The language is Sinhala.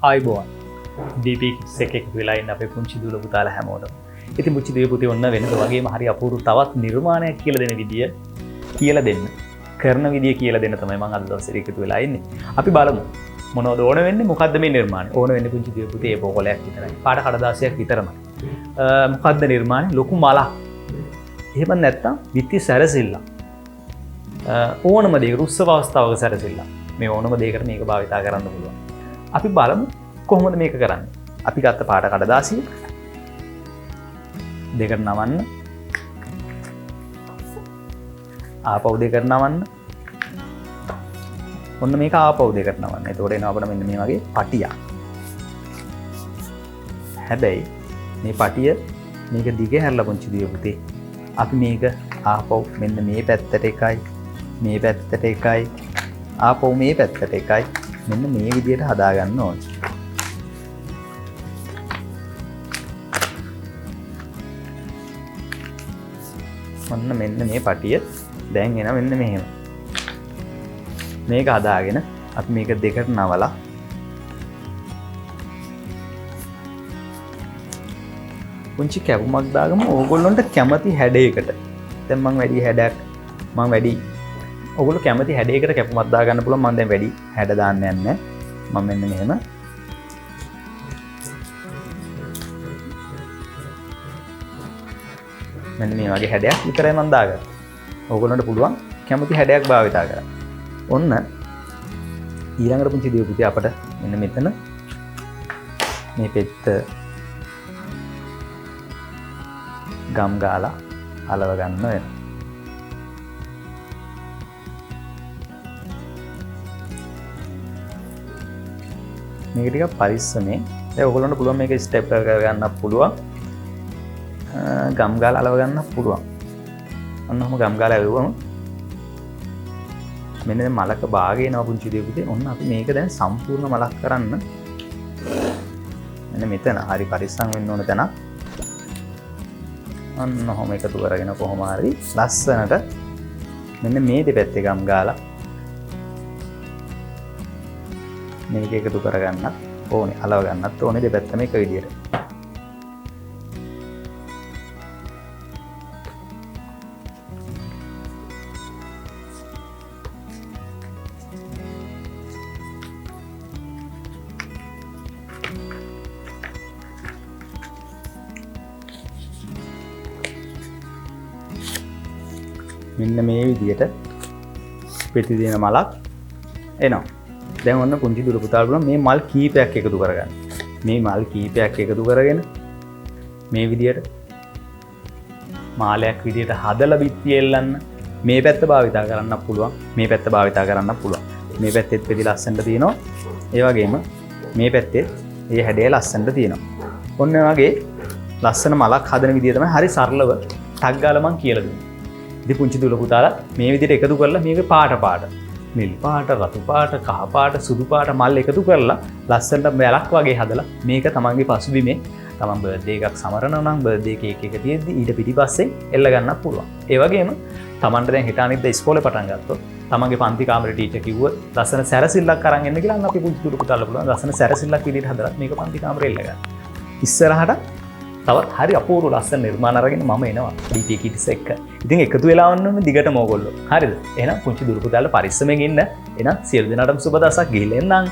ආයිබෝවන් DP කිට්ස් එකේ එකතු වෙලා ඉන්න අපේ පුංචි දුල පුතාලා හැමෝටම. ඉතින් පුංචි දුවේ පුතේ ඔන්න වෙනද වගේම හරි අපූර්ව තවත් නිර්මාණයක් කියලා දෙන විදිය කියලා දෙන්න. කරන විදිය කියලා දෙන්න තමයි මම අද දවසේ එකතු වෙලා ඉන්නේ. අපි බලමු මොනවද ඕන වෙන්නේ මොකද්ද මේ නිර්මාණය. ඕන වෙන්නේ පුංචි දුවේ පුතේ ඒ බෝලයක් විතරයි. පාට කඩදාසියක් විතරමයි. මොකද්ද නිර්මාණය? ලොකු මලක්. එහෙම නැත්නම් විත්ති සැරසිල්ල. ඕනම දෙයක උත්සව අවස්ථාවක සැරසිල්ල. මේ ඕනම දෙයකට මේක භාවිතා කරන්න පුළුවන්. අපි බලමු කොහොමද මේක කරන්නේ. අපි ගත්ත පාට කඩදාසිය දෙකට නවන්න. ආපහු දෙකට නවන්න. ඔන්න මේක ආපහු දෙකට නවන්න. එතකොට එනවා අපිට මෙන්න මේ වගේ පටියක්. හැබැයි මේ පටිය මේක දිග හැරලා පුංචි දියෝ පුතේ. අපි මේක ආපහු මෙන්න මේ පැත්තට එකයි මේ පැත්තට එකයි ආපහු මේ පැත්තට එකයි මෙන්න මේ විදිහට හදා ගන්න ඕනේ. ඔන්න මෙන්න මේ පටිය දැන් එන මෙන්න මෙහෙම. මේක හදාගෙන අපි මේක දෙකට නවලා පුංචි කැපුමක් දාගමු ඕගොල්ලොන්ට කැමති හැඩයකට. දැන් මම වැඩි ඔයගොල්ලෝ කැමති හැඩයකට කැපුමක් දා ගන්න පුළුවන්. මම දැන් වැඩි හැඩ දාන්න යන්නේ. මම මෙන්න මෙහෙම මෙන්න මේ වගේ හැඩයක් විතරයි මම දාගන්නේ. ඕගොල්ලන්ට පුළුවන් කැමති හැඩයක් භාවිතා කරන්න. ඔන්න ඊළඟට පුංචි දියෝ පුතේ අපට මෙන්න මෙතන මේ පෙත්ත ගම් ගාලා අලව ගන්න වෙනවා. මේක ටිකක් පරිස්සමෙන්. දැන් ඔයගොල්ලන්ට පුළුවන් මේක ස්ටෙප් එක කරගන්න පුළුවන්. ගම් ගාලා අලව ගන්න පුළුවන්. ඔන්න ඔහම ගම් ගාලා ඇවිවම මෙන්න දැන් මලක භාගය එනවා පුංචි දියෝ පුතේ. ඔන්න අපි මේක දැන් සම්පූර්ණ මලක් කරන්න මෙන්න මෙතන හරි පරිස්සම් වෙන්න ඕන තැන. ඔන්න ඔහම එකතු කරගෙන කොහොම හරි ලස්සනට මෙන්න මේ දෙපැත්තේ ගම් ගාලා මේක එකතු කරගන්නත් ඕනේ අලව ගන්නත් ඕනේ දෙපැත්තම එක විදියට. මෙන්න මේ විදියට පෙති දෙන මලක් එනවා. දැන් ඔන්න පුංචි දුර පුතාලා බලන්න මේ මල් කීපයක් එකතු කරගන්න. මේ මල් කීපයක් එකතු කරගෙන මේ විදියට මාලයක් විදියට හදලා බිත්තිය එල්ලන්න. මේ පැත්ත භාවිතා කරන්න පුළුවන්. මේ පැත්ත භාවිතා කරන්න පුළුවන්. මේ පැත්තෙත් පෙති ලස්සනට තියෙනවා. ඒ වගේම මේ පැත්තේ මේ හැඩය ලස්සනට තියෙනවා. ඔන්න වගේ ලස්සන මලක් හදන විදිය තමයි හරි සරලව ටක් ගාලා මම කියලා දුන්නා. ඉතින් පුංචි දුර පුතාලා මේ විදියට එකතු කරලා මේක පාට නිල් පාට, රතු පාට, කහ පාට, සුදු පාට මල් එකතු කරලා ලස්සනට මලක් වගේ හදලා මේක තමන්ගේ පසුබිමේ තමන් බර්ත්ඩේ එකක් සමරනවා නම් බර්ත්ඩේ කේක් එක තියෙද්දි ඊට පිටිපස්සේ එල්ල ගන්න පුළුවන්. ඒ වගේම තමන්ට දැන් හෙට අනිද්දා ඉස්කෝලේ පටන් ගත්තොත් තමන්ගේ පන්ති කාමරේ ටීචර් කිව්ව ලස්සන සැරසිල්ලක් අරන් එන්න කියලා අන්න අපි පුංචි දුර පුතාලා පුළුවන් ලස්සන සැරසිල්ලක් විදිහට හදලා මේක පන්ති කාමරේ එල්ල ගන්න. ඉස්සරහට තවත් හරි අපූර්ව ලස්සන නිර්මාණ අරගෙන මම එනවා DP කිට්ස් එක්ක. ඉතින් එකතු වෙලා වන්න ඕනේ දිගටම ඕගොල්ලෝ. හරිද? එහෙනම් පුංචි දුර පුතාලා පරිස්සමෙන් ඉන්න. එහෙනම් සියලු දෙනාටම සුබ දවසක් ගිහින් එන්නම්.